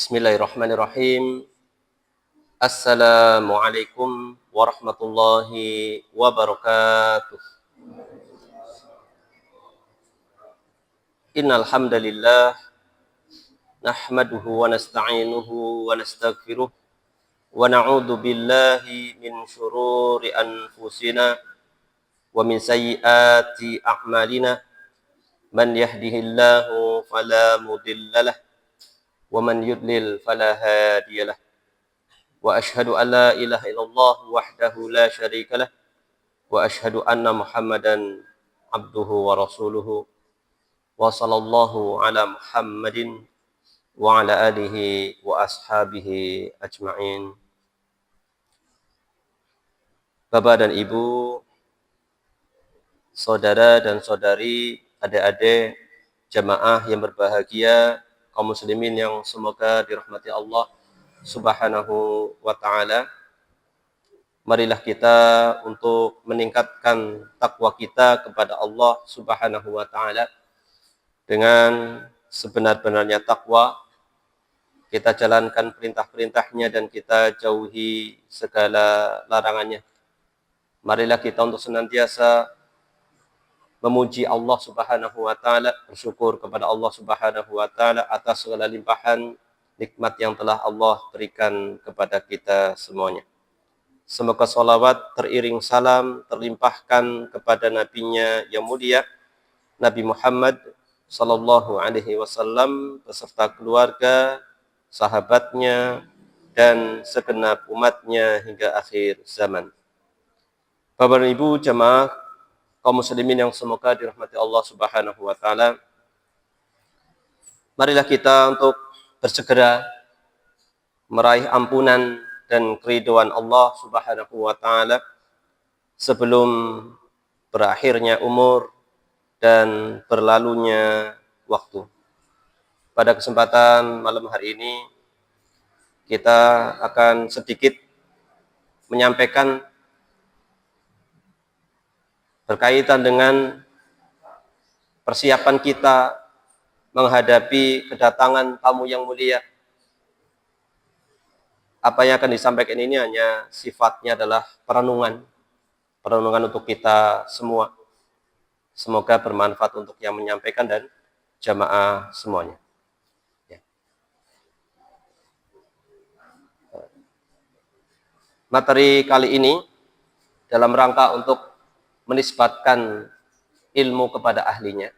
Bismillahirrahmanirrahim. Assalamualaikum warahmatullahi wabarakatuh. Innal hamdalillah nahmaduhu wa nasta'inuhu wa nastaghfiruh wa na'udzu billahi min shururi anfusina wa min sayyiati a'malina. Man yahdihillahu fala mudhillalah wa man yudlil fala hadiyalah. Wa ashhadu an la ilaha illallah wahdahu la syarika lah wa ashhadu anna Muhammadan abduhu wa rasuluhu wa sallallahu ala Muhammadin wa ala alihi wa ashabihi ajma'in. Bapak dan Ibu, saudara dan saudari, adik-adik jamaah yang berbahagia, kaum muslimin yang semoga dirahmati Allah Subhanahu wa ta'ala. Marilah kita untuk meningkatkan takwa kita kepada Allah Subhanahu wa ta'ala. Dengan sebenar-benarnya takwa, kita jalankan perintah-perintahnya dan kita jauhi segala larangannya. Marilah kita untuk senantiasa memuji Allah Subhanahu wa ta'ala, bersyukur kepada Allah Subhanahu wa ta'ala atas segala limpahan nikmat yang telah Allah berikan kepada kita semuanya. Semoga salawat teriring salam terlimpahkan kepada nabinya yang mulia, Nabi Muhammad sallallahu alaihi wasallam beserta keluarga, sahabatnya, dan segenap umatnya hingga akhir zaman. Bapak dan Ibu jamaah kaum muslimin yang semoga dirahmati Allah Subhanahu wa ta'ala, marilah kita untuk bersegera meraih ampunan dan keridhaan Allah Subhanahu wa ta'ala sebelum berakhirnya umur dan berlalunya waktu. Pada kesempatan malam hari ini kita akan sedikit menyampaikan berkaitan dengan persiapan kita menghadapi kedatangan tamu yang mulia. Apa yang akan disampaikan ini hanya sifatnya adalah perenungan untuk kita semua. Semoga bermanfaat untuk yang menyampaikan dan jamaah semuanya. Ya. Materi kali ini dalam rangka untuk menisbatkan ilmu kepada ahlinya,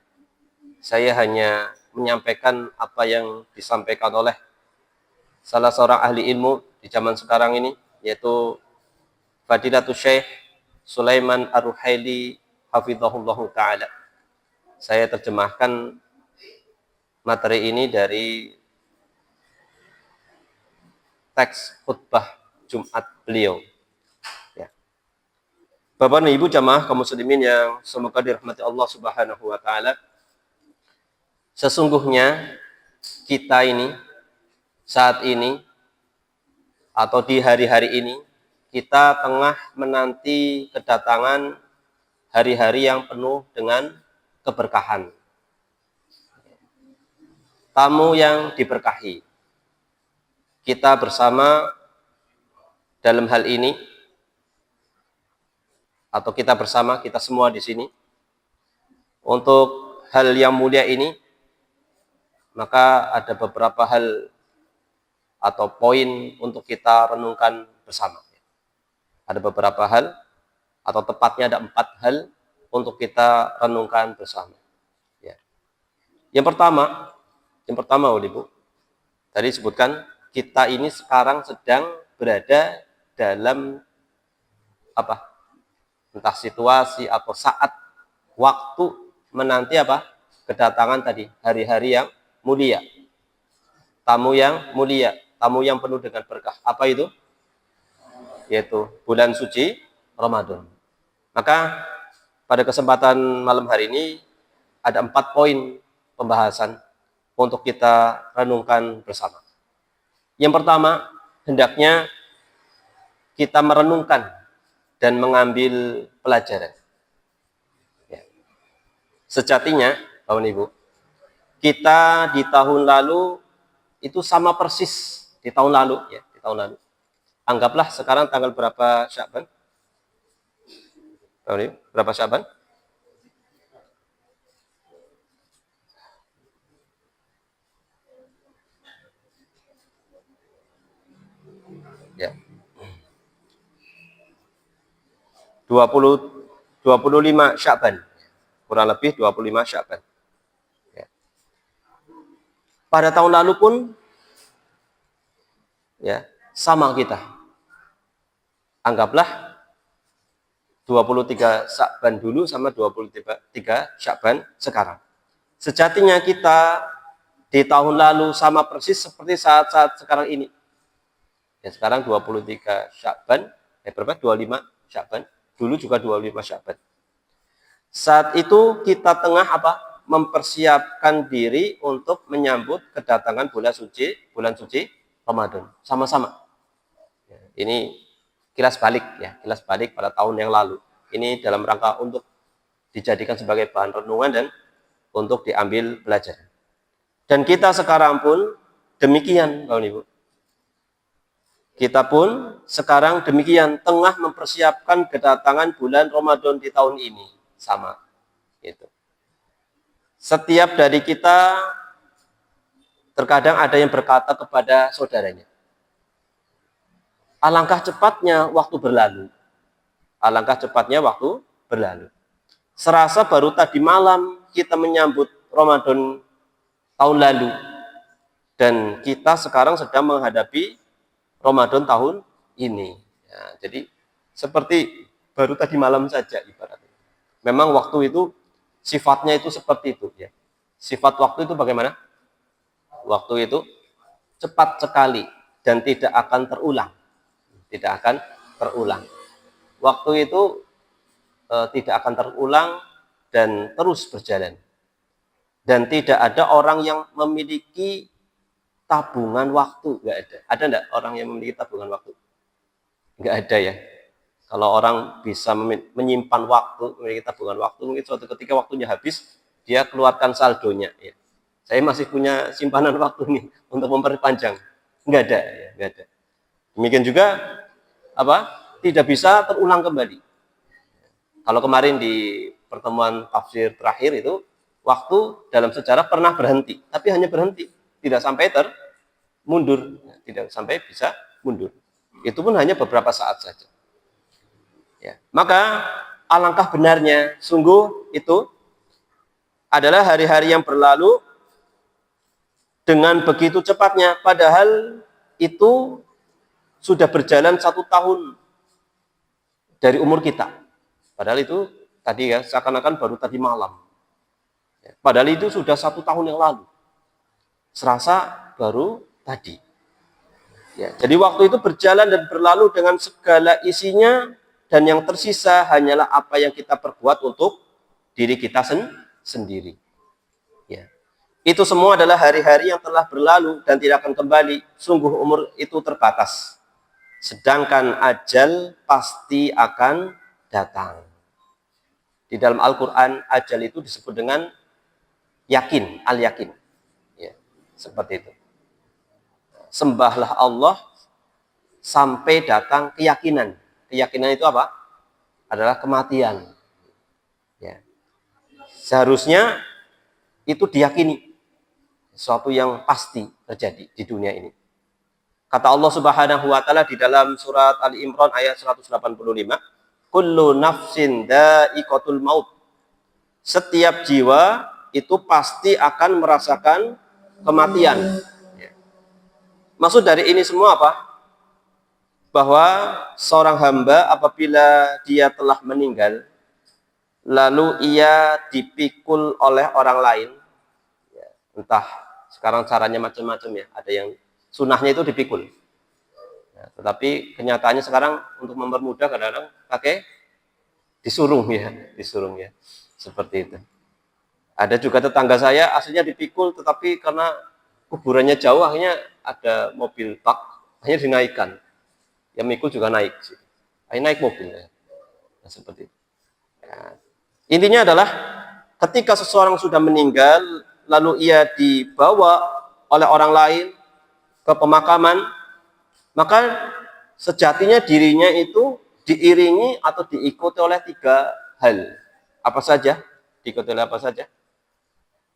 saya hanya menyampaikan apa yang disampaikan oleh salah seorang ahli ilmu di zaman sekarang ini, yaitu Fadilatul Syekh Sulaiman Ar-Ruhaili hafizahullahu ta'ala. Saya terjemahkan materi ini dari teks khutbah Jumat beliau. Ya. Bapak dan Ibu jamaah kaum muslimin yang semoga dirahmati Allah Subhanahu wa ta'ala, sesungguhnya kita ini saat ini atau di hari-hari ini kita tengah menanti kedatangan hari-hari yang penuh dengan keberkahan. Tamu yang diberkahi. Kita bersama dalam hal ini, atau kita bersama, kita semua di sini, untuk hal yang mulia ini, maka ada beberapa hal atau poin untuk kita renungkan bersama. Ada beberapa hal, atau tepatnya ada 4 hal untuk kita renungkan bersama. Ya. Yang pertama, Ibu, tadi disebutkan kita ini sekarang sedang berada dalam apa? Entah situasi atau saat, waktu menanti apa? Kedatangan tadi hari-hari yang mulia, tamu yang mulia, tamu yang penuh dengan berkah. Apa itu? Yaitu bulan suci Ramadan. Maka pada kesempatan malam hari ini ada 4 poin pembahasan untuk kita renungkan bersama. Yang pertama, hendaknya kita merenungkan dan mengambil pelajaran. Ya. Sejatinya, Bapak Ibu, kita di tahun lalu itu sama persis di tahun lalu ya, di tahun lalu. Anggaplah sekarang tanggal berapa Sya'ban? Tahun ini berapa Sya'ban? Ya. 25 Sya'ban. Kurang lebih 25 Sya'ban. Ya. Pada tahun lalu pun ya, sama kita. Anggaplah 23 Sya'ban dulu sama 23 Sya'ban sekarang. Sejatinya kita di tahun lalu sama persis seperti saat-saat sekarang ini. Ya, sekarang 23 Sya'ban, berapa? 25 Sya'ban. Dulu juga 25 Sya'ban. Saat itu kita tengah apa? Mempersiapkan diri untuk menyambut kedatangan bulan suci Ramadan. Sama-sama. Ya, ini kilas balik ya, kilas balik pada tahun yang lalu. Ini dalam rangka untuk dijadikan sebagai bahan renungan dan untuk diambil pelajaran. Dan kita sekarang pun demikian, Bapak Ibu. Kita pun sekarang demikian tengah mempersiapkan kedatangan bulan Ramadan di tahun ini. Sama. Gitu. Setiap dari kita terkadang ada yang berkata kepada saudaranya, alangkah cepatnya waktu berlalu. Alangkah cepatnya waktu berlalu. Serasa baru tadi malam kita menyambut Ramadan tahun lalu. Dan kita sekarang sedang menghadapi Ramadan tahun ini. Ya, jadi seperti baru tadi malam saja ibaratnya. Memang waktu itu sifatnya itu seperti itu ya. Sifat waktu itu bagaimana? Waktu itu cepat sekali dan tidak akan terulang. Tidak akan terulang. Waktu itu tidak akan terulang dan terus berjalan. Dan tidak ada orang yang memiliki tabungan waktu, nggak ada. Ada enggak orang yang memiliki tabungan waktu? Nggak ada ya. Kalau orang bisa menyimpan waktu, memiliki tabungan waktu, mungkin suatu ketika waktunya habis, dia keluarkan saldonya. Ya. Saya masih punya simpanan waktu nih untuk memperpanjang. Nggak ada, ya, nggak ada. Demikian juga apa? Tidak bisa terulang kembali. Kalau kemarin di pertemuan tafsir terakhir itu, waktu dalam sejarah pernah berhenti, tapi hanya berhenti, tidak sampai mundur, tidak sampai bisa mundur. Itu pun hanya beberapa saat saja. Ya. Maka alangkah benarnya, sungguh itu adalah hari-hari yang berlalu dengan begitu cepatnya, padahal itu sudah berjalan 1 tahun dari umur kita. Padahal itu tadi ya, seakan-akan baru tadi malam. Ya. Padahal itu sudah 1 tahun yang lalu. Serasa baru tadi. Ya, jadi waktu itu berjalan dan berlalu dengan segala isinya, dan yang tersisa hanyalah apa yang kita perbuat untuk diri kita sendiri. Ya. Itu semua adalah hari-hari yang telah berlalu dan tidak akan kembali. Sungguh umur itu terbatas. Sedangkan ajal pasti akan datang. Di dalam Al-Quran, ajal itu disebut dengan yakin, al-yakin. Ya, seperti itu. Sembahlah Allah sampai datang keyakinan. Keyakinan itu apa? Adalah kematian. Ya. Seharusnya itu diyakini. Sesuatu yang pasti terjadi di dunia ini. Kata Allah Subhanahu wa taala di dalam surat Ali Imran ayat 185, kullu nafsin dha'iqatul maut. Setiap jiwa itu pasti akan merasakan kematian. Ya. Maksud dari ini semua apa? Bahwa seorang hamba apabila dia telah meninggal, lalu ia dipikul oleh orang lain, ya, entah sekarang caranya macam-macam ya, ada yang sunahnya itu dipikul, ya, tetapi kenyataannya sekarang untuk mempermudah kadang-kadang pakai disurung ya, seperti itu. Ada juga tetangga saya aslinya dipikul, tetapi karena kuburannya jauh akhirnya ada mobil bak, akhirnya dinaikkan. Yang mikul juga naik, naik mobil, ya. Nah, seperti itu. Ya. Intinya adalah ketika seseorang sudah meninggal, lalu ia dibawa oleh orang lain, ke pemakaman, maka sejatinya dirinya itu diiringi atau diikuti oleh 3 hal. Apa saja? Diikuti oleh apa saja?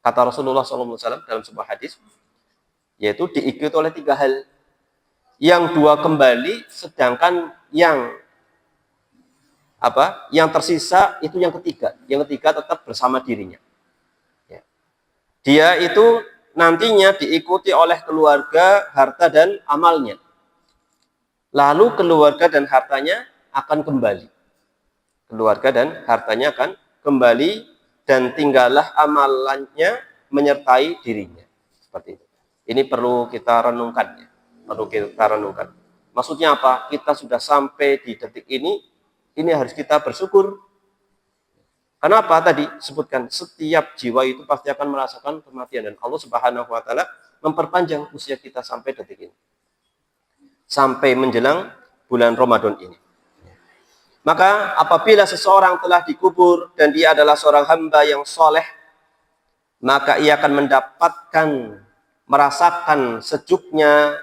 Kata Rasulullah SAW dalam sebuah hadis, yaitu diikuti oleh 3 hal. Yang 2 kembali, sedangkan yang tersisa itu yang ketiga. Yang ketiga tetap bersama dirinya. Ya. Dia itu nantinya diikuti oleh keluarga, harta, dan amalnya. Lalu keluarga dan hartanya akan kembali. Keluarga dan hartanya akan kembali dan tinggallah amalannya menyertai dirinya. Seperti itu. Ini perlu kita renungkan. Perlu kita renungkan. Maksudnya apa? Kita sudah sampai di detik ini harus kita bersyukur. Kenapa tadi sebutkan setiap jiwa itu pasti akan merasakan kematian dan Allah Subhanahu wa taala memperpanjang usia kita sampai detik ini. Sampai menjelang bulan Ramadan ini. Maka apabila seseorang telah dikubur dan dia adalah seorang hamba yang soleh, maka ia akan merasakan sejuknya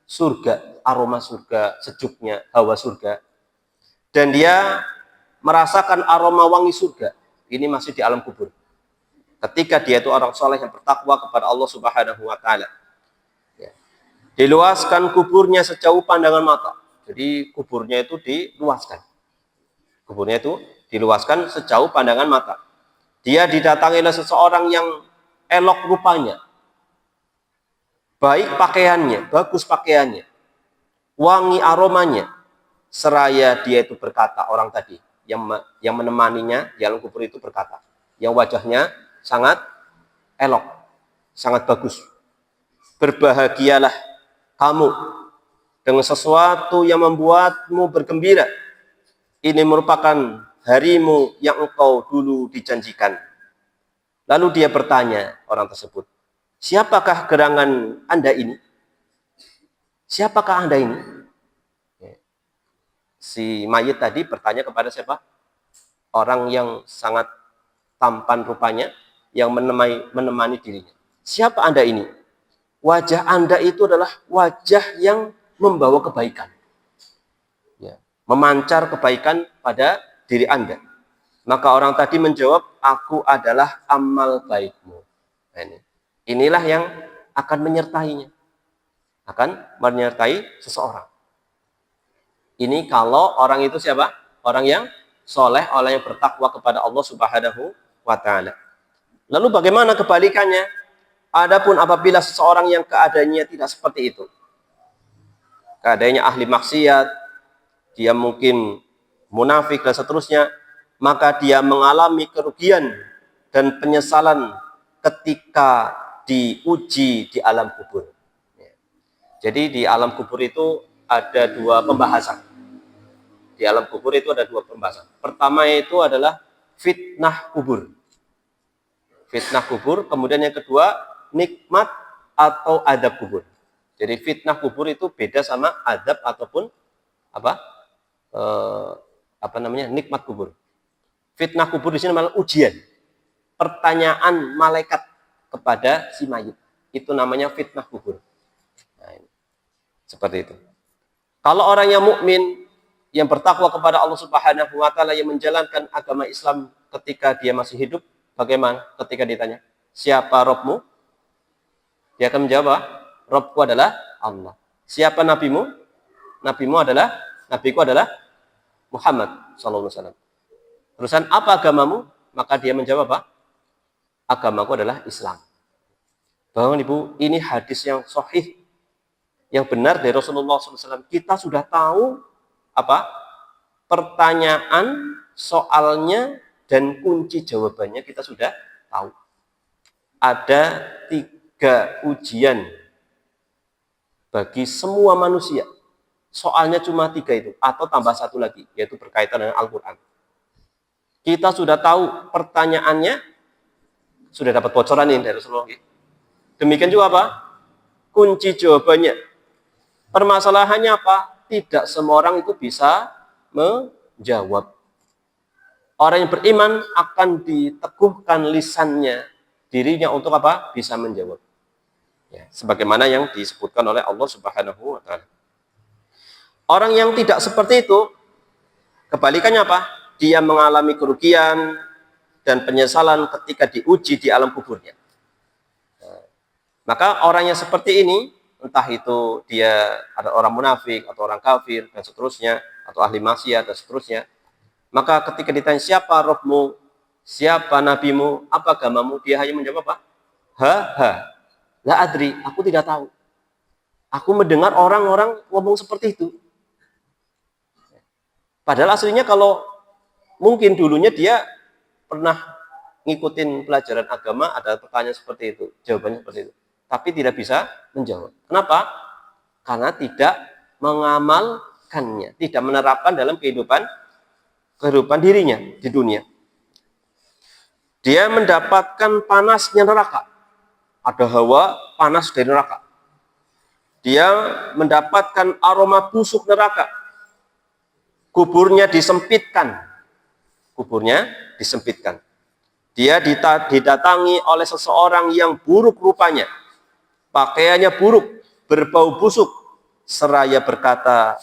surga, aroma surga, sejuknya hawa surga. Dan dia merasakan aroma wangi surga. Ini masih di alam kubur. Ketika dia itu orang soleh yang bertakwa kepada Allah Subhanahu wa taala. Diluaskan kuburnya sejauh pandangan mata. Jadi kuburnya itu diluaskan. Kuburnya itu diluaskan sejauh pandangan mata. Dia didatangi oleh seseorang yang elok rupanya. Baik pakaiannya, bagus pakaiannya. Wangi aromanya. Seraya dia itu berkata, orang tadi yang menemaninya di alam kubur itu berkata, yang wajahnya sangat elok, sangat bagus. Berbahagialah kamu dengan sesuatu yang membuatmu bergembira. Ini merupakan harimu yang engkau dulu dijanjikan. Lalu dia bertanya, orang tersebut, siapakah gerangan Anda ini? Siapakah Anda ini? Si mayit tadi bertanya kepada siapa? Orang yang sangat tampan rupanya, yang menemani dirinya. Siapa Anda ini? Wajah Anda itu adalah wajah yang membawa kebaikan. Ya, memancar kebaikan pada diri Anda. Maka orang tadi menjawab, aku adalah amal baikmu. Nah, inilah yang akan menyertainya. Akan menyertai seseorang. Ini kalau orang itu siapa? Orang yang soleh, orang yang bertakwa kepada Allah Subhanahu wa taala. Lalu bagaimana kebalikannya? Adapun apabila seseorang yang keadaannya tidak seperti itu, keadaannya ahli maksiat, dia mungkin munafik dan seterusnya, maka dia mengalami kerugian dan penyesalan ketika diuji di alam kubur. Jadi di alam kubur itu ada 2 pembahasan. Di alam kubur itu ada 2 pembahasan. Pertama itu adalah fitnah kubur. Fitnah kubur, kemudian yang kedua nikmat atau adab kubur. Jadi fitnah kubur itu beda sama adab ataupun nikmat kubur. Fitnah kubur di sini malah ujian. Pertanyaan malaikat kepada si mayit. Itu namanya fitnah kubur. Nah, seperti itu. Kalau orang yang mukmin yang bertakwa kepada Allah Subhanahu wa taala yang menjalankan agama Islam ketika dia masih hidup, bagaimana ketika ditanya, "Siapa Rabbmu?" Dia akan menjawab, Rabbku adalah Allah. Siapa nabimu? Nabiku adalah Muhammad sallallahu alaihi wasallam. Terusan apa agamamu? Maka dia menjawab apa? Agamaku adalah Islam. Bapak Ibu, ini hadis yang sahih, yang benar dari Rasulullah SAW. Kita sudah tahu pertanyaan, soalnya, dan kunci jawabannya kita sudah tahu. Ada 3 ujian bagi semua manusia. Soalnya cuma 3 itu, atau tambah 1 lagi, yaitu berkaitan dengan Al-Quran. Kita sudah tahu pertanyaannya, sudah dapat bocoran ini dari Rasulullah. Demikian juga apa? Kunci jawabannya. Permasalahannya apa? Tidak semua orang itu bisa menjawab. Orang yang beriman akan diteguhkan lisannya, dirinya untuk apa? Bisa menjawab. Ya, sebagaimana yang disebutkan oleh Allah Subhanahu wa taala. Orang yang tidak seperti itu, kebalikannya apa? Dia mengalami kerugian dan penyesalan ketika diuji di alam kuburnya. Maka orang yang seperti ini, entah itu dia ada orang munafik atau orang kafir dan seterusnya, atau ahli maksiat dan seterusnya, maka ketika ditanya siapa rohmu, siapa nabimu, apa agamamu, dia hanya menjawab apa? La adri, aku tidak tahu. Aku mendengar orang-orang ngomong seperti itu. Padahal aslinya kalau mungkin dulunya dia pernah ngikutin pelajaran agama, ada pertanyaan seperti itu, jawabannya seperti itu. Tapi tidak bisa menjawab. Kenapa? Karena tidak mengamalkannya, tidak menerapkan dalam kehidupan dirinya di dunia. Dia mendapatkan panasnya neraka. Ada hawa panas dari neraka. Dia mendapatkan aroma busuk neraka. Kuburnya disempitkan. Dia didatangi oleh seseorang yang buruk rupanya. Pakaiannya buruk, berbau busuk. Seraya berkata,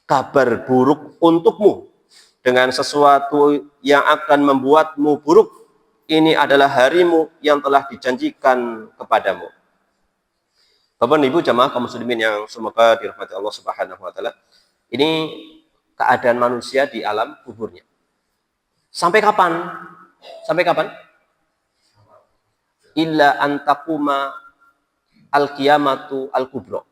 kabar buruk untukmu. Dengan sesuatu yang akan membuatmu buruk. Ini adalah harimu yang telah dijanjikan kepadamu. Bapak dan Ibu jamaah kaum muslimin yang semoga dirahmati Allah Subhanahu wa taala. Ini keadaan manusia di alam kuburnya. Sampai kapan? Sampai kapan? Illa antakuma al-qiyamatu al-kubro.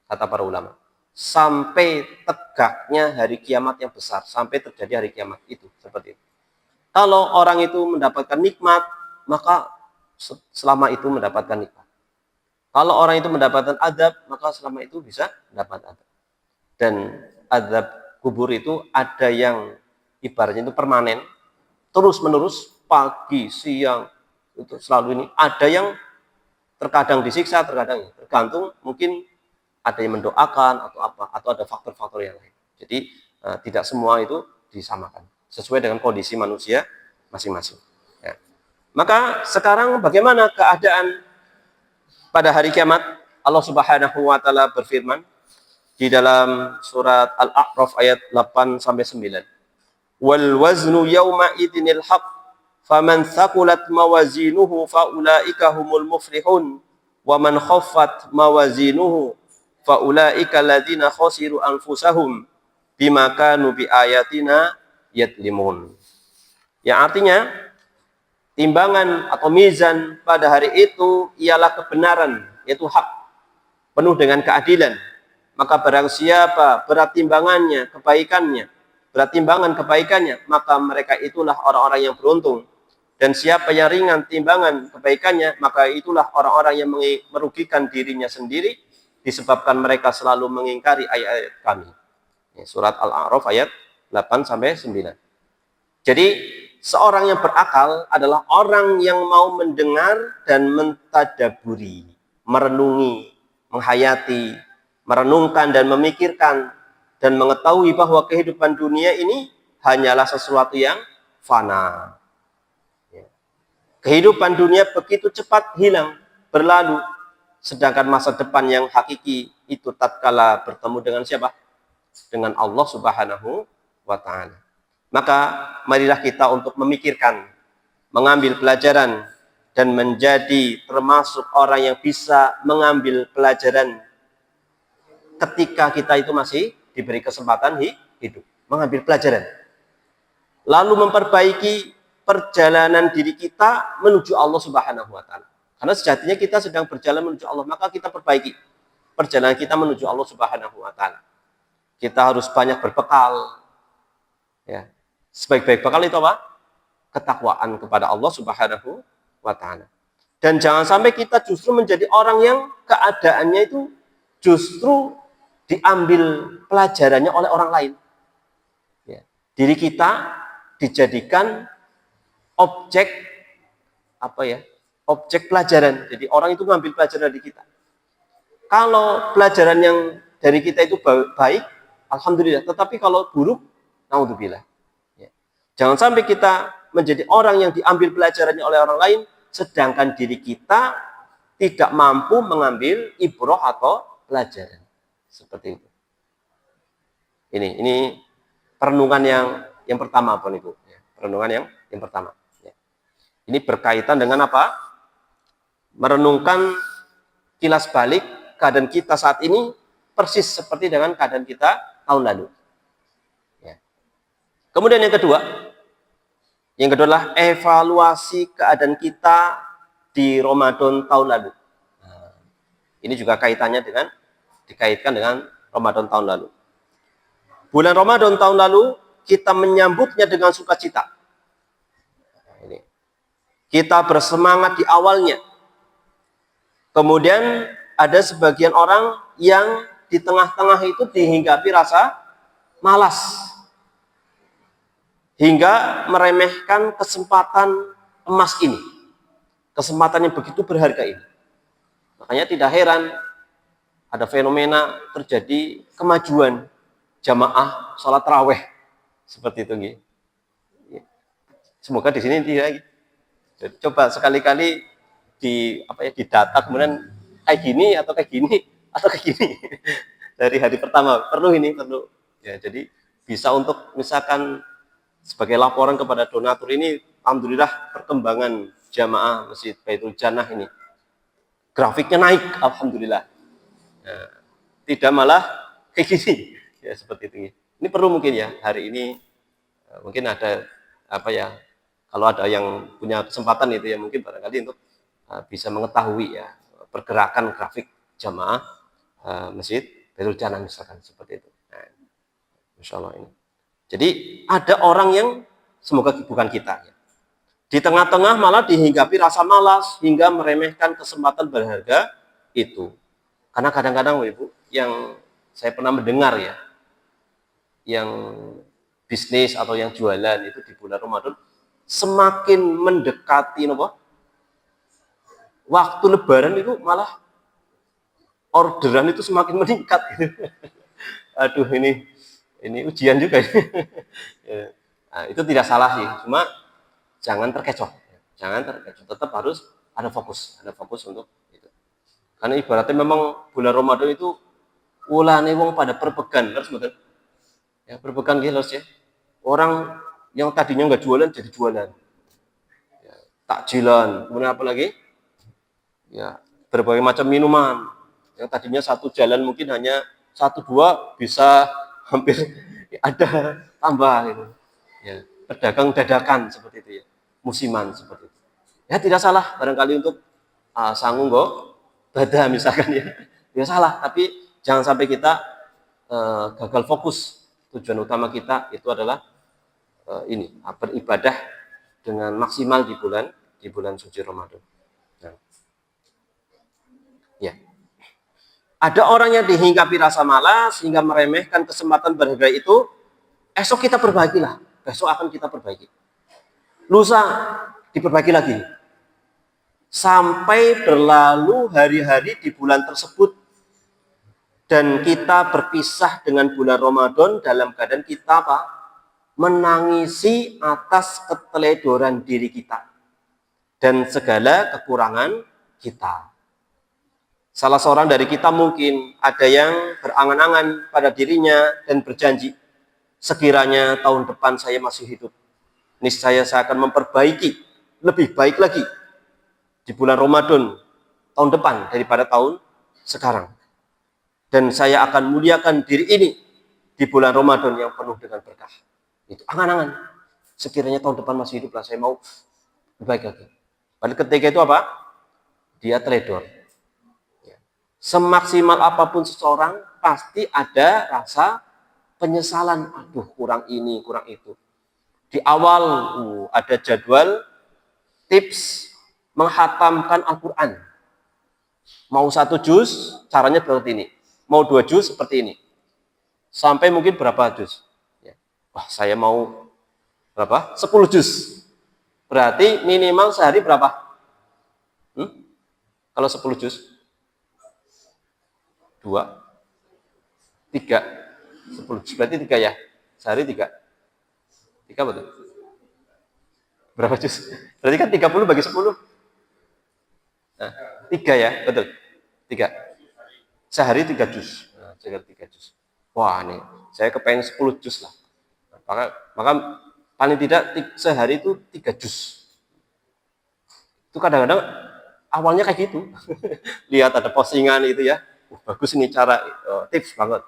Kata para ulama. Sampai tegaknya hari kiamat yang besar. Sampai terjadi hari kiamat itu. Seperti itu. Kalau orang itu mendapatkan nikmat, maka selama itu mendapatkan nikmat. Kalau orang itu mendapatkan azab, maka selama itu bisa mendapat azab. Dan azab kubur itu ada yang ibaratnya itu permanen, terus-menerus, pagi, siang, itu selalu ini. Ada yang terkadang disiksa, tergantung mungkin ada yang mendoakan atau apa, atau ada faktor-faktor yang lain. Jadi tidak semua itu disamakan. Sesuai dengan kondisi manusia masing-masing. Ya. Maka sekarang bagaimana keadaan pada hari kiamat? Allah Subhanahu wa taala berfirman di dalam surat Al-A'raf ayat 8 sampai 9. Wal waznu yawma idzinil haqq faman thaqulat mawazinuhu faulaika humul muflihun wa man khaffat mawazinuhu faulaika alladziina khasiru anfusahum bima kanu biayatina yatlimun. Yang artinya timbangan atau mizan pada hari itu ialah kebenaran, yaitu hak, penuh dengan keadilan. Maka barang siapa berat timbangannya, maka mereka itulah orang-orang yang beruntung. Dan siapa yang ringan timbangan kebaikannya, maka itulah orang-orang yang merugikan dirinya sendiri, disebabkan mereka selalu mengingkari ayat-ayat kami. Surat Al-A'raf ayat 8 sampai 9. Jadi seorang yang berakal adalah orang yang mau mendengar dan mentadaburi, merenungi, menghayati, merenungkan dan memikirkan dan mengetahui bahwa kehidupan dunia ini hanyalah sesuatu yang fana. Kehidupan dunia begitu cepat hilang, berlalu, sedangkan masa depan yang hakiki itu tatkala bertemu dengan siapa? Dengan Allah Subhanahu wa taala. Maka marilah kita untuk memikirkan, mengambil pelajaran dan menjadi termasuk orang yang bisa mengambil pelajaran ketika kita itu masih diberi kesempatan hidup, mengambil pelajaran. Lalu memperbaiki perjalanan diri kita menuju Allah Subhanahu wa taala. Karena sejatinya kita sedang berjalan menuju Allah, maka kita perbaiki perjalanan kita menuju Allah Subhanahu wa taala. Kita harus banyak berbekal. Ya. Sebaik-baik bekal itu apa? Ketakwaan kepada Allah Subhanahu wa taala. Dan jangan sampai kita justru menjadi orang yang keadaannya itu justru diambil pelajarannya oleh orang lain. Ya. Diri kita dijadikan objek objek pelajaran. Jadi orang itu mengambil pelajaran dari kita. Kalau pelajaran yang dari kita itu baik, alhamdulillah. Tetapi kalau buruk, naudzubillah. Ya. Jangan sampai kita menjadi orang yang diambil pelajarannya oleh orang lain, sedangkan diri kita tidak mampu mengambil ibrah atau pelajaran. Seperti itu. Ini perenungan yang pertama, Bapak Ibu. Perenungan yang pertama. Ini berkaitan dengan apa? Merenungkan kilas balik keadaan kita saat ini persis seperti dengan keadaan kita tahun lalu. Kemudian yang kedua adalah evaluasi keadaan kita di Ramadan tahun lalu. Ini juga dikaitkan dengan Ramadan tahun lalu. Bulan Ramadan tahun lalu kita menyambutnya dengan sukacita. Kita bersemangat di awalnya. Kemudian ada sebagian orang yang di tengah-tengah itu dihinggapi rasa malas. Hingga meremehkan kesempatan emas ini. Kesempatan yang begitu berharga ini. Makanya tidak heran ada fenomena terjadi kemajuan jamaah sholat tarawih seperti itu. Semoga di sini tidak. Coba sekali-kali didata kemudian kayak gini atau kayak gini atau kayak gini dari hari pertama perlu ya. Jadi bisa untuk misalkan sebagai laporan kepada donatur ini, alhamdulillah perkembangan jamaah Masjid Baitul Jannah ini grafiknya naik, alhamdulillah. Nah, tidak malah kayak gini ya, seperti itu. Ini perlu mungkin ya hari ini mungkin ada kalau ada yang punya kesempatan itu ya mungkin barangkali untuk bisa mengetahui ya pergerakan grafik jamaah Masjid Baitul Jannah misalkan seperti itu. Nah, Masya Allah ini. Jadi ada orang yang semoga bukan kita ya. Di tengah-tengah malah dihinggapi rasa malas hingga meremehkan kesempatan berharga itu. Karena kadang-kadang Ibu yang saya pernah mendengar ya, yang bisnis atau yang jualan itu di bulan Ramadan semakin mendekati waktu lebaran itu malah orderan itu semakin meningkat gitu. Aduh ini ujian juga. Nah, itu tidak salah sih, cuma jangan terkecoh. Tetap harus ada fokus untuk itu. Karena ibaratnya memang bulan Ramadan itu ulane wong pada perpegan, harus betul. Ya, perpegan gitu ya. Orang yang tadinya nggak jualan jadi jualan. Ya, takjilan, kemudian apa lagi? Ya, berbagai macam minuman. Yang tadinya satu jalan mungkin hanya 1-2 bisa hampir ada tambah gitu. Ya, pedagang dadakan seperti itu ya. Musiman seperti itu. Ya tidak salah barangkali untuk sanggup kok bada misalkan ya. Ya salah, tapi jangan sampai kita gagal fokus. Tujuan utama kita itu adalah beribadah dengan maksimal di bulan suci Ramadan. Nah. Ya. Ada orang yang dihinggapi rasa malas hingga meremehkan kesempatan berharga itu, esok kita perbaikilah. Besok akan kita perbaiki. Lusa diperbaiki lagi. Sampai berlalu hari-hari di bulan tersebut dan kita berpisah dengan bulan Ramadan dalam keadaan kita menangisi atas keteledoran diri kita dan segala kekurangan kita. Salah seorang dari kita mungkin ada yang berangan-angan pada dirinya dan berjanji, sekiranya tahun depan saya masih hidup, niscaya saya akan memperbaiki lebih baik lagi di bulan Ramadan tahun depan daripada tahun sekarang. Dan saya akan muliakan diri ini di bulan Ramadan yang penuh dengan berkah. Itu angan-angan. Sekiranya tahun depan masih hidup lah, saya mau lebih baik lagi. Pada ketika itu apa? Dia teledor. Semaksimal apapun seseorang, pasti ada rasa penyesalan. Aduh, kurang ini, kurang itu. Di awal ada jadwal tips menghatamkan Al-Quran. Mau 1 juz, caranya seperti ini. Mau 2 juz, seperti ini. Sampai mungkin berapa juz? Wah, saya mau berapa? 10 juz. Berarti minimal sehari berapa? Kalau 10 juz? 2, 3, 10, berarti 3 ya, sehari 3 betul? Berapa juz? Berarti kan 30 bagi 10, nah, 3 3 ya, betul. 3. Sehari 3 juz. Nah, sehari 3 juz. Wah, ini saya kepengen 10 juz lah. Maka paling tidak sehari itu 3 juz. Itu kadang-kadang awalnya kayak gitu. Lihat ada postingan itu ya. Bagus ini cara, tips banget.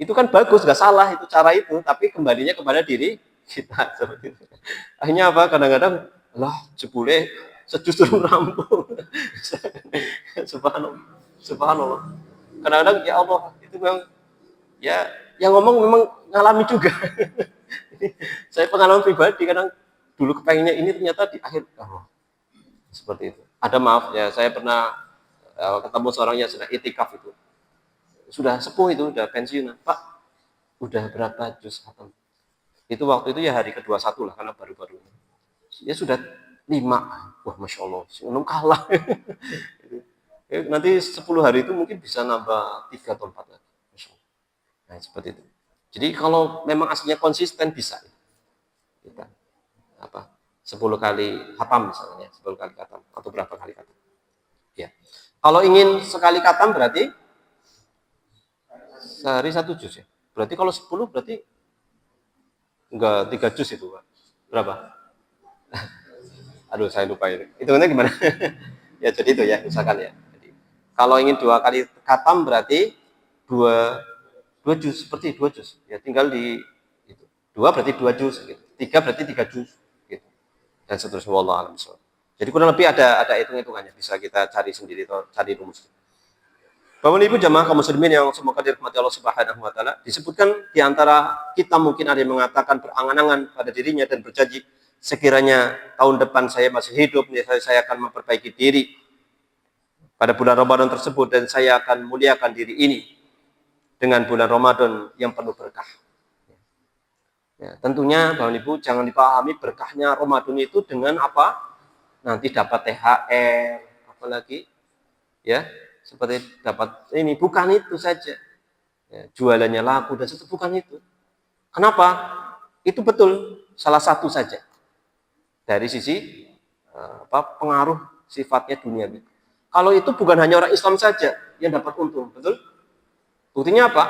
Itu kan bagus, nggak salah itu cara itu, tapi kembalinya kepada diri kita seperti itu. Akhirnya apa? Kadang-kadang lah jebule sejus rampung. Subhanallah. Subhanallah. Kadang-kadang ya Allah, itu memang ya yang ngomong memang ngalami juga. Saya pengalaman pribadi, kadang dulu kepengennya ini ternyata di akhir seperti itu. Ada maaf ya, saya pernah ketemu seorang yang sudah itikaf itu. Sudah sepuh itu, udah pensiun. Pak, udah berapa juz khatam? Itu waktu itu ya hari ke-21 lah, karena baru-baru. Ya sudah 5. Wah, Masya Allah, untung kalah. Nanti 10 hari itu mungkin bisa nambah 3 atau 4 lagi. Masya Allah. Nah, seperti itu. Jadi kalau memang aslinya konsisten bisa. Kita, 10 kali khatam misalnya, 10 kali khatam, atau berapa kali khatam. Ya. Kalau ingin sekali khatam berarti sehari 1 juz ya. Berarti kalau 10 berarti enggak 3 juz itu, Pak. Berapa? Aduh, saya lupa ini. Hitungannya gimana? Ya, jadi itu ya, misalkan ya. Jadi, kalau ingin 2 kali khatam berarti 2 juz, seperti 2 juz. Ya, tinggal di itu. 2 berarti 2 juz gitu. 3 berarti 3 juz gitu. Dan seterusnya, wallahu a'lam bishawab. Jadi kurang lebih ada hitung-hitungannya, bisa kita cari sendiri atau cari rumus. Bapak Ibu jamaah kaum muslimin yang semoga dirahmati Allah Subhanahu wa taala, disebutkan di antara kita mungkin ada yang mengatakan berangan-angan pada dirinya dan berjanji sekiranya tahun depan saya masih hidup, saya akan memperbaiki diri pada bulan Ramadan tersebut dan saya akan muliakan diri ini dengan bulan Ramadan yang penuh berkah. Ya, tentunya Bapak Ibu jangan dipahami berkahnya Ramadan itu dengan apa? Nanti dapat THR, apalagi ya, seperti dapat ini, bukan itu saja. Ya, jualannya laku dan seterusnya, bukan itu. Kenapa? Itu betul salah satu saja dari sisi pengaruh sifatnya duniawi. Kalau itu bukan hanya orang Islam saja yang dapat untung, betul? Buktinya apa?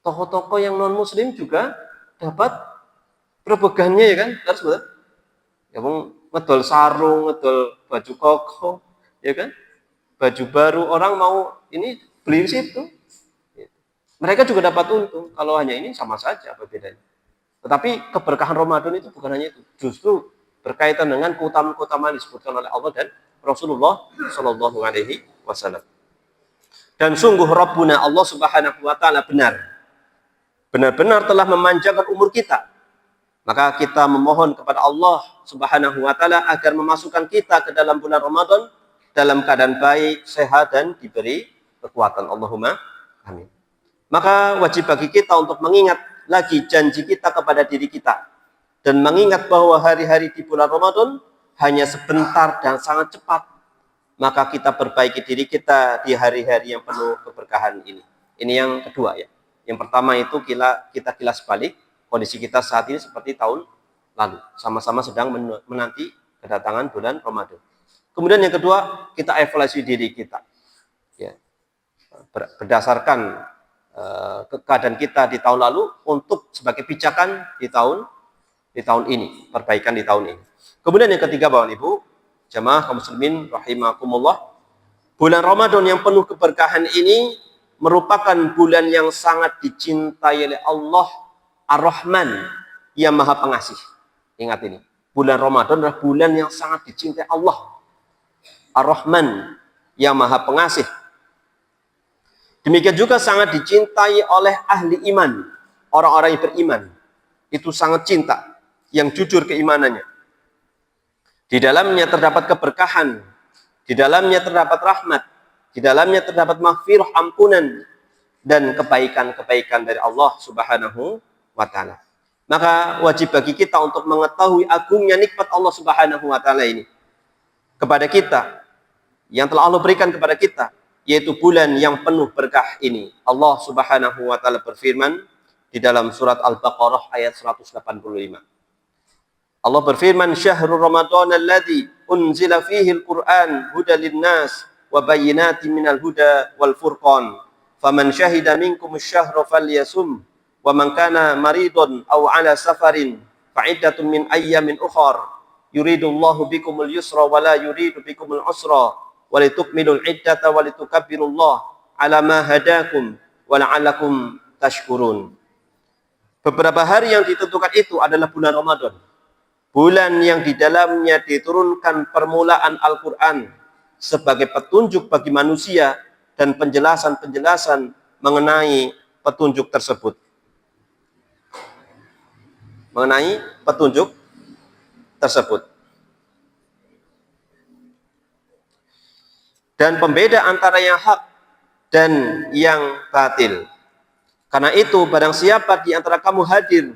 Tokoh-tokoh yang non Muslim juga dapat propagannya, ya kan? Harus betul. Ya, ngedol sarung, ngedol baju koko, ya kan? Baju baru, orang mau ini beli di situ. Mereka juga dapat untung. Kalau hanya ini sama saja, apa bedanya? Tetapi keberkahan Ramadan itu bukan hanya itu. Justru berkaitan dengan keutamaan-keutamaan disebutkan oleh Allah dan Rasulullah Shallallahu Alaihi Wasallam. Dan sungguh Rabbuna Allah Subhanahu Wa Taala benar-benar telah memanjangkan umur kita. Maka kita memohon kepada Allah Subhanahu Wa Taala agar memasukkan kita ke dalam bulan Ramadan dalam keadaan baik, sehat, dan diberi kekuatan. Allahumma amin. Maka wajib bagi kita untuk mengingat lagi janji kita kepada diri kita. Dan mengingat bahwa hari-hari di bulan Ramadan hanya sebentar dan sangat cepat. Maka kita perbaiki diri kita di hari-hari yang penuh keberkahan ini. Ini yang kedua ya. Yang pertama itu kita kilas balik. Kondisi kita saat ini seperti tahun lalu. Sama-sama sedang menanti kedatangan bulan Ramadan. Kemudian yang kedua, kita evaluasi diri kita. Ya. Berdasarkan keadaan kita di tahun lalu untuk sebagai pijakan di tahun ini, perbaikan di tahun ini. Kemudian yang ketiga, Bapak Ibu, jamaah kaum muslimin rahimakumullah, bulan Ramadan yang penuh keberkahan ini merupakan bulan yang sangat dicintai oleh Allah Ar-Rahman yang Maha Pengasih. Ingat ini, bulan Ramadan adalah bulan yang sangat dicintai Allah Ar-Rahman yang Maha Pengasih. Demikian juga sangat dicintai oleh ahli iman, orang-orang yang beriman. Itu sangat cinta, yang jujur keimanannya. Di dalamnya terdapat keberkahan, di dalamnya terdapat rahmat, di dalamnya terdapat maghfirah, ampunan, dan kebaikan-kebaikan dari Allah Subhanahu wa Ta'ala. Maka wajib bagi kita untuk mengetahui agungnya nikmat Allah Subhanahu wa Ta'ala ini kepada kita, yang telah Allah berikan kepada kita, yaitu bulan yang penuh berkah ini. Allah Subhanahu wa Ta'ala berfirman di dalam surat Al-Baqarah ayat 185. Allah berfirman, "Syahrul Ramadan alladzi unzila fihi al-Qur'an hudan lin-nas wa bayyinatin minal huda wal furqan. Faman syahida minkum asy-syahra falyasum wa man kana maridun aw 'ala safarin fa'iddatun min ayyamin ukhar. Yuridullahu bikumul yusra wa la yuridu bikumul usra wa litukmilul iddata wa litukabbirullaha 'ala ma hadakum wa la'allakum tashkurun. Beberapa hari yang ditentukan itu adalah bulan Ramadan. Bulan yang di dalamnya diturunkan permulaan Al-Quran sebagai petunjuk bagi manusia dan penjelasan-penjelasan mengenai petunjuk tersebut. Mengenai petunjuk tersebut. Dan pembeda antara yang hak dan yang batil. Karena itu, barang siapa di antara kamu hadir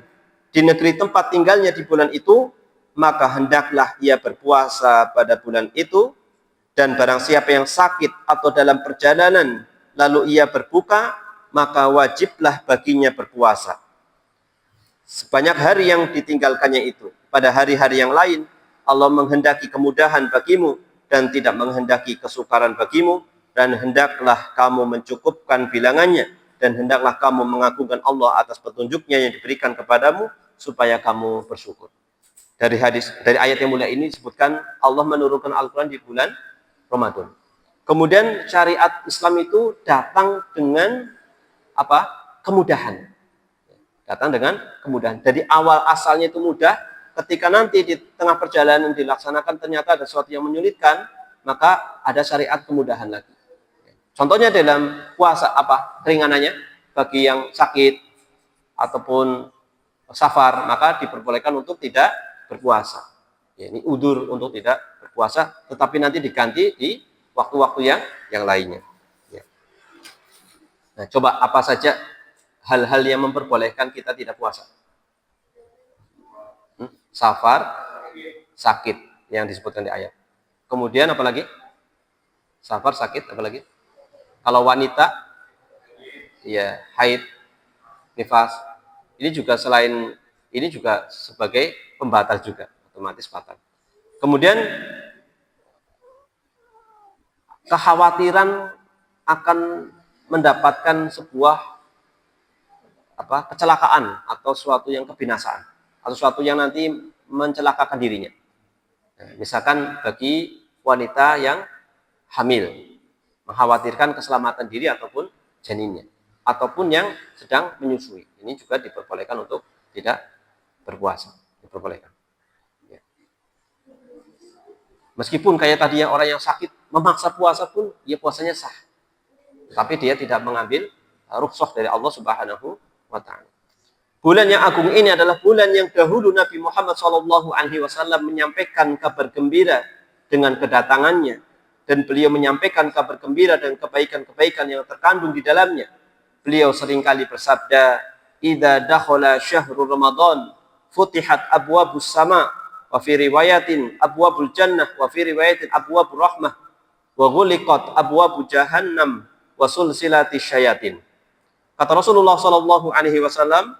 di negeri tempat tinggalnya di bulan itu, maka hendaklah ia berpuasa pada bulan itu, dan barang siapa yang sakit atau dalam perjalanan lalu ia berbuka, maka wajiblah baginya berpuasa sebanyak hari yang ditinggalkannya itu. Pada hari-hari yang lain Allah menghendaki kemudahan bagimu dan tidak menghendaki kesukaran bagimu, dan hendaklah kamu mencukupkan bilangannya, dan hendaklah kamu mengagungkan Allah atas petunjuknya yang diberikan kepadamu supaya kamu bersyukur. Dari ayat yang mulia ini disebutkan Allah menurunkan Al-Quran di bulan Ramadan. Kemudian syariat Islam itu datang dengan apa? Kemudahan. Datang dengan kemudahan. Jadi awal asalnya itu mudah, ketika nanti di tengah perjalanan dilaksanakan ternyata ada sesuatu yang menyulitkan, maka ada syariat kemudahan lagi. Contohnya dalam puasa apa? Keringanannya bagi yang sakit ataupun safar, maka diperbolehkan untuk tidak berpuasa. Ya, ini udzur untuk tidak berpuasa, tetapi nanti diganti di waktu-waktu yang lainnya. Ya. Nah, coba apa saja hal-hal yang memperbolehkan kita tidak puasa? Safar, sakit yang disebutkan di ayat. Kemudian apa lagi? Safar, sakit, apa lagi? Kalau wanita, ya haid, nifas. Ini juga selain ini juga sebagai pembatal juga, otomatis batal. Kemudian kekhawatiran akan mendapatkan sebuah kecelakaan atau suatu yang kebinasaan atau suatu yang nanti mencelakakan dirinya. Nah, misalkan bagi wanita yang hamil, mengkhawatirkan keselamatan diri ataupun janinnya, ataupun yang sedang menyusui, ini juga diperbolehkan untuk tidak berpuasa, diperbolehkan. Ya. Meskipun kayak tadi yang orang yang sakit memaksa puasa pun, ya puasanya sah, tapi dia tidak mengambil rukhsah dari Allah Subhanahu wa Ta'ala. Bulan yang agung ini adalah bulan yang dahulu Nabi Muhammad SAW menyampaikan kabar gembira dengan kedatangannya, dan beliau menyampaikan kabar gembira dan kebaikan-kebaikan yang terkandung di dalamnya. Beliau seringkali bersabda, "Idza dakhala syahrul Ramadan, futihat abwabus sama, wa fi riwayatin abwabul jannah, wa fi riwayatin abwabur rahmah, wa ghuliqat abwabu jahannam, wa sulsilatis syayatin." Kata Rasulullah SAW,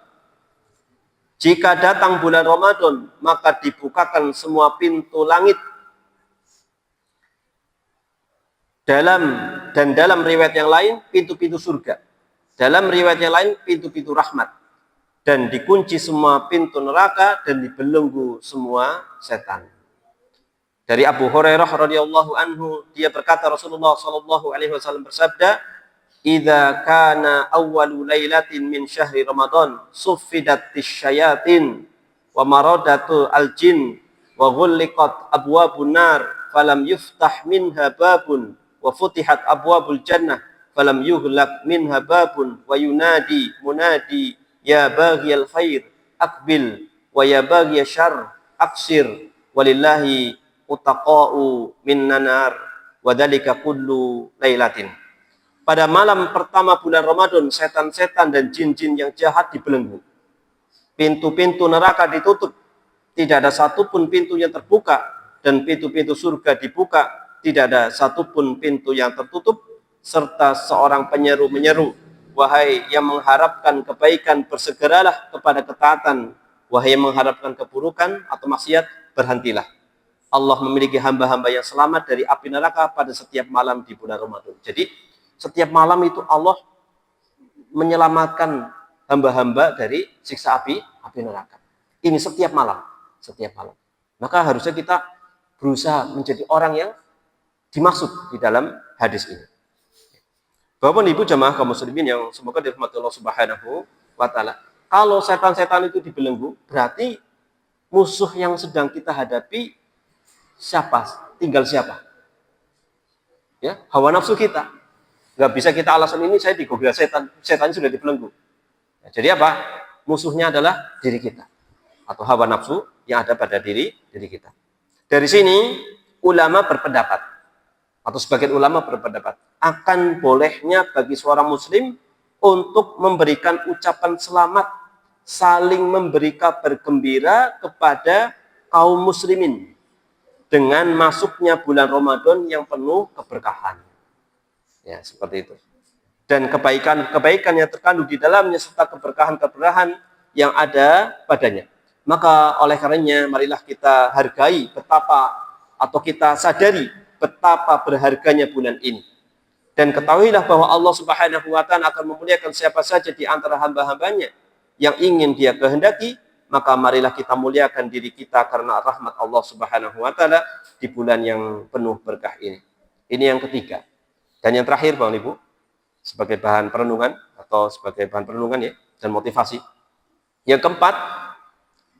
jika datang bulan Ramadan, maka dibukakan semua pintu langit. Dalam riwayat yang lain, pintu-pintu surga. Dalam riwayat yang lain, pintu-pintu rahmat. Dan dikunci semua pintu neraka dan dibelenggu semua setan. Dari Abu Hurairah radhiyallahu anhu, dia berkata Rasulullah SAW bersabda, "Idza kana awwalu lailatin min syahri Ramadan, suffidatis syayatin wa maradatu al-jin wa ghulliqat abwabun nar, falam yuftah minha babun wa futihat abwabul jannah falam yughlaq minha babun, wa yunadi munadi ya baghiyal khair aqbil wa ya baghiyal syarr aqsir walillahi utaqa'u minnan nar wa dzalika kullu lailatin." Pada malam pertama bulan Ramadan, setan-setan dan jin-jin yang jahat dibelenggu. Pintu-pintu neraka ditutup, tidak ada satupun pintu yang terbuka, dan pintu-pintu surga dibuka, tidak ada satupun pintu yang tertutup, serta seorang penyeru menyeru, "Wahai yang mengharapkan kebaikan, bersegeralah kepada ketaatan. Wahai yang mengharapkan keburukan atau maksiat, berhentilah." Allah memiliki hamba-hamba yang selamat dari api neraka pada setiap malam di bulan Ramadan. Jadi setiap malam itu Allah menyelamatkan hamba-hamba dari siksa api neraka. Ini setiap malam, setiap malam. Maka harusnya kita berusaha menjadi orang yang dimaksud di dalam hadis ini. Bapak Ibu jamaah kaum muslimin yang semoga dirahmati Allah Subhanahu wa taala. Kalau setan-setan itu dibelenggu, berarti musuh yang sedang kita hadapi siapa? Tinggal siapa? Ya, hawa nafsu kita. Nggak bisa kita alasan ini saya digogel setan, setan sudah dibelenggu. Ya, jadi apa? Musuhnya adalah diri kita atau hawa nafsu yang ada pada diri kita. Dari sini ulama berpendapat atau sebagian ulama berpendapat akan bolehnya bagi seorang muslim untuk memberikan ucapan selamat, saling memberi kabar gembira kepada kaum muslimin dengan masuknya bulan Ramadan yang penuh keberkahan. Ya, seperti itu. Dan kebaikan-kebaikan yang terkandung di dalamnya serta keberkahan-keberkahan yang ada padanya. Maka oleh karenanya marilah kita hargai betapa atau kita sadari betapa berharganya bulan ini. Dan ketahuilah bahwa Allah Subhanahu wa taala akan memuliakan siapa saja di antara hamba-hambanya yang ingin Dia kehendaki, maka marilah kita muliakan diri kita karena rahmat Allah Subhanahu wa taala di bulan yang penuh berkah ini. Ini yang ketiga. Dan yang terakhir, Bapak Ibu, sebagai bahan perenungan atau sebagai bahan perenungan ya dan motivasi. Yang keempat,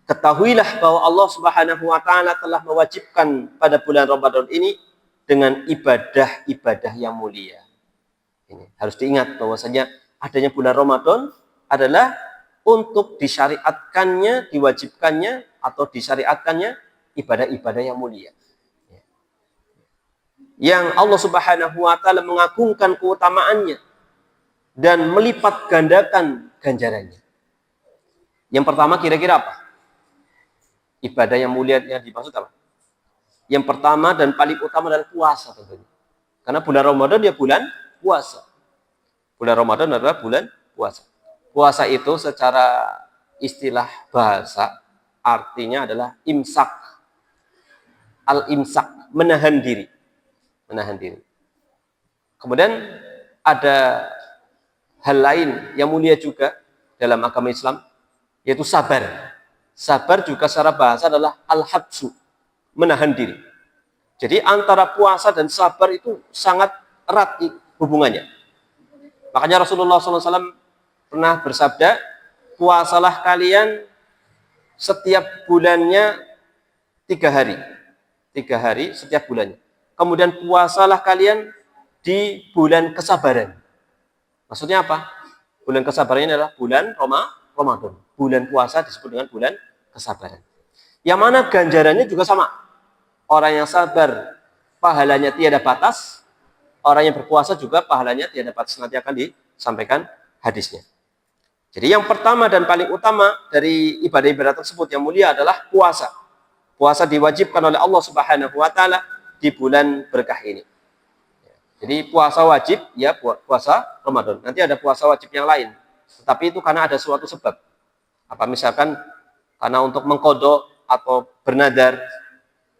ketahuilah bahwa Allah Subhanahu wa taala telah mewajibkan pada bulan Ramadan ini dengan ibadah-ibadah yang mulia. Ini harus diingat bahwasanya adanya bulan Ramadan adalah untuk disyariatkannya, diwajibkannya atau disyariatkannya ibadah-ibadah yang mulia. Yang Allah Subhanahu wa taala mengagungkan keutamaannya dan melipat gandakan ganjarannya. Yang pertama kira-kira apa? Ibadah yang mulia yang dimaksud apa? Yang pertama dan paling utama adalah puasa tentunya. Karena bulan Ramadan ya bulan puasa. Bulan Ramadan adalah bulan puasa. Puasa itu secara istilah bahasa artinya adalah imsak. Al-imsak, menahan diri. Menahan diri. Kemudian ada hal lain yang mulia juga dalam agama Islam, yaitu sabar. Sabar juga secara bahasa adalah al-habsu, menahan diri. Jadi antara puasa dan sabar itu sangat erat hubungannya. Makanya Rasulullah SAW pernah bersabda, puasalah kalian setiap bulannya 3 hari. 3 hari setiap bulannya. Kemudian puasalah kalian di bulan kesabaran. Maksudnya apa? Bulan kesabarannya adalah bulan Ramadan. Bulan puasa disebut dengan bulan kesabaran. Yang mana ganjarannya juga sama. Orang yang sabar, pahalanya tiada batas. Orang yang berpuasa juga pahalanya tiada batas. Nanti akan disampaikan hadisnya. Jadi yang pertama dan paling utama dari ibadah-ibadah tersebut yang mulia adalah puasa. Puasa diwajibkan oleh Allah Subhanahu wa taala di bulan berkah ini. Jadi puasa wajib, ya puasa Ramadan. Nanti ada puasa wajib yang lain. Tetapi itu karena ada suatu sebab. Apa misalkan karena untuk mengqadha atau bernadar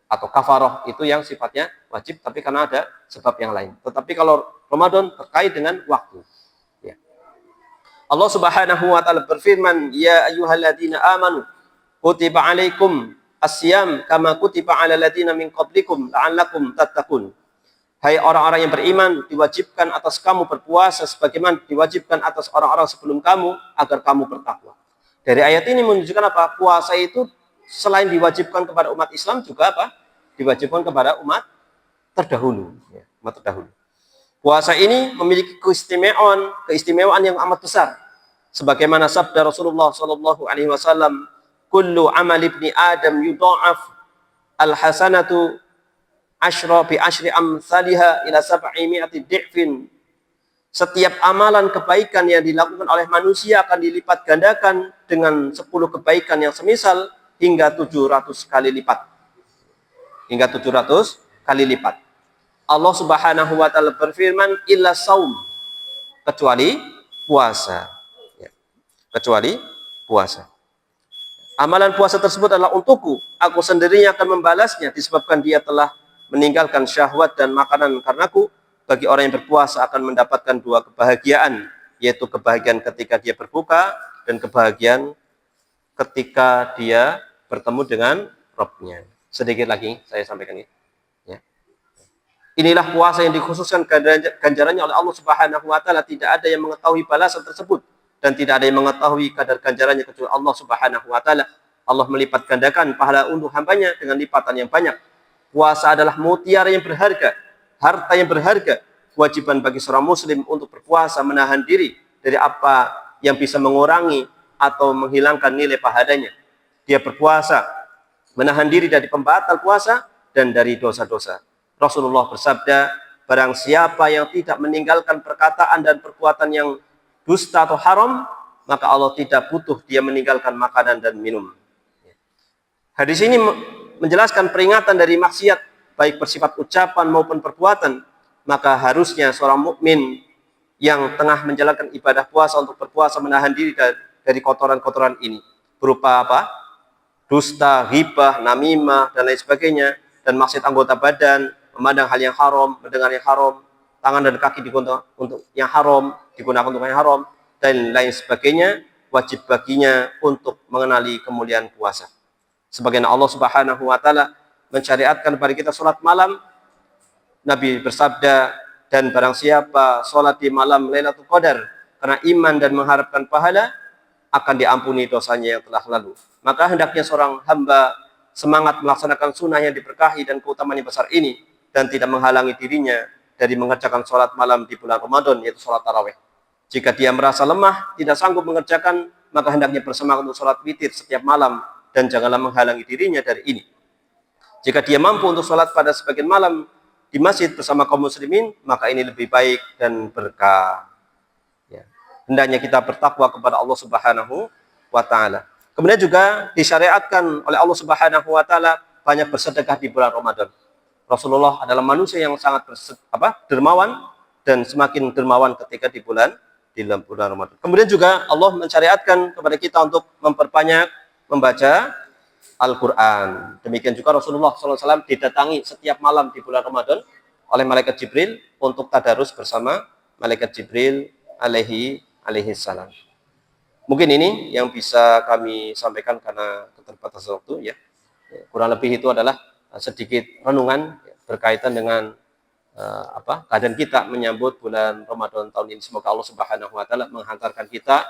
atau kafaroh itu yang sifatnya wajib, tapi karena ada sebab yang lain. Tetapi kalau Ramadan terkait dengan waktu. Ya. Allah Subhanahu wa taala berfirman, "Ya ayyuhalladzina amanu, kutiba 'alaikum as-syiyam kama kutiba 'alal ladzina min qablikum la'allakum tattaqun." Hai orang-orang yang beriman, diwajibkan atas kamu berpuasa sebagaimana diwajibkan atas orang-orang sebelum kamu agar kamu bertakwa. Dari ayat ini menunjukkan apa? Puasa itu selain diwajibkan kepada umat Islam juga apa? Diwajibkan kepada umat terdahulu. Ya, umat terdahulu. Puasa ini memiliki keistimewaan yang amat besar. Sebagaimana sabda Rasulullah Shallallahu Alaihi Wasallam, "Kullu amal ibni Adam yudha'af al-hasanatu asyra bi asyri amsalha ila 700 di'fin." Setiap amalan kebaikan yang dilakukan oleh manusia akan dilipat gandakan dengan 10 kebaikan yang semisal hingga 700 kali lipat. Hingga 700 kali lipat. Allah Subhanahu wa taala berfirman, "Illa saum," kecuali puasa. Ya. Kecuali puasa. Amalan puasa tersebut adalah untukku, aku sendirinya akan membalasnya disebabkan dia telah meninggalkan syahwat dan makanan karenaku. Bagi orang yang berpuasa akan mendapatkan dua kebahagiaan, yaitu kebahagiaan ketika dia berbuka dan kebahagiaan ketika dia bertemu dengan Rabb-nya. Sedikit lagi saya sampaikan ini. Ya. Inilah puasa yang dikhususkan ganjarannya oleh Allah Subhanahu wa taala, tidak ada yang mengetahui balasan tersebut dan tidak ada yang mengetahui kadar ganjarannya kecuali Allah Subhanahu wa taala. Allah melipat gandakan pahala untuk hambanya dengan lipatan yang banyak. Puasa adalah mutiara yang berharga, harta yang berharga. Kewajiban bagi seorang muslim untuk berpuasa menahan diri dari apa yang bisa mengurangi atau menghilangkan nilai pahalanya. Dia berpuasa menahan diri dari pembatal puasa dan dari dosa-dosa. Rasulullah bersabda, barang siapa yang tidak meninggalkan perkataan dan perbuatan yang dusta atau haram, maka Allah tidak butuh dia meninggalkan makanan dan minum. Hadis ini menjelaskan peringatan dari maksiat, baik bersifat ucapan maupun perbuatan. Maka harusnya seorang mukmin yang tengah menjalankan ibadah puasa untuk berpuasa menahan diri dari kotoran-kotoran ini. Berupa apa? Dusta, ghibah, namimah, dan lain sebagainya. Dan maksiat anggota badan, memandang hal yang haram, mendengar yang haram, tangan dan kaki digunakan untuk yang haram, digunakan untuk yang haram, dan lain sebagainya. Wajib baginya untuk mengenali kemuliaan puasa. Sebagaimana Allah Subhanahu wa taala mensyariatkan kepada kita salat malam. Nabi bersabda, dan barang siapa salat di malam Lailatul Qadar karena iman dan mengharapkan pahala, akan diampuni dosanya yang telah lalu. Maka hendaknya seorang hamba semangat melaksanakan sunnah yang diberkahi dan keutamaan yang besar ini, dan tidak menghalangi dirinya dari mengerjakan salat malam di bulan Ramadan, yaitu salat tarawih. Jika dia merasa lemah, tidak sanggup mengerjakan, maka hendaknya bersemangat untuk salat witir setiap malam, dan janganlah menghalangi dirinya dari ini. Jika dia mampu untuk salat pada sebagian malam di masjid bersama kaum muslimin, maka ini lebih baik dan berkah. Ya. Hendaknya kita bertakwa kepada Allah Subhanahu wa taala. Kemudian juga disyariatkan oleh Allah Subhanahu wa taala banyak bersedekah di bulan Ramadan. Rasulullah adalah manusia yang sangat dermawan dan semakin dermawan ketika di bulan Ramadan. Kemudian juga Allah mensyariatkan kepada kita untuk memperbanyak membaca Al-Quran. Demikian juga Rasulullah SAW didatangi setiap malam di bulan Ramadan oleh malaikat Jibril untuk tadarus bersama malaikat Jibril alaihi salam. Mungkin ini yang bisa kami sampaikan karena keterbatasan waktu, ya. Kurang lebih itu adalah sedikit renungan berkaitan dengan keadaan kita menyambut bulan Ramadan tahun ini. Semoga Allah Subhanahu wa taala menghantarkan kita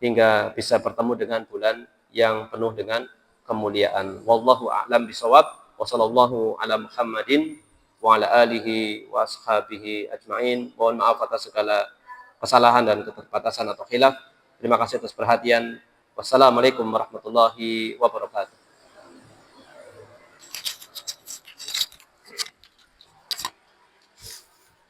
hingga bisa bertemu dengan bulan yang penuh dengan kemuliaan. Wallahu a'lam bishawab. Wa sallallahu ala Muhammadin wa ala alihi wa ashabihi ajma'in. Mohon maaf atas segala kesalahan dan keterbatasan atau khilaf. Terima kasih atas perhatian. Wassalamualaikum warahmatullahi wabarakatuh.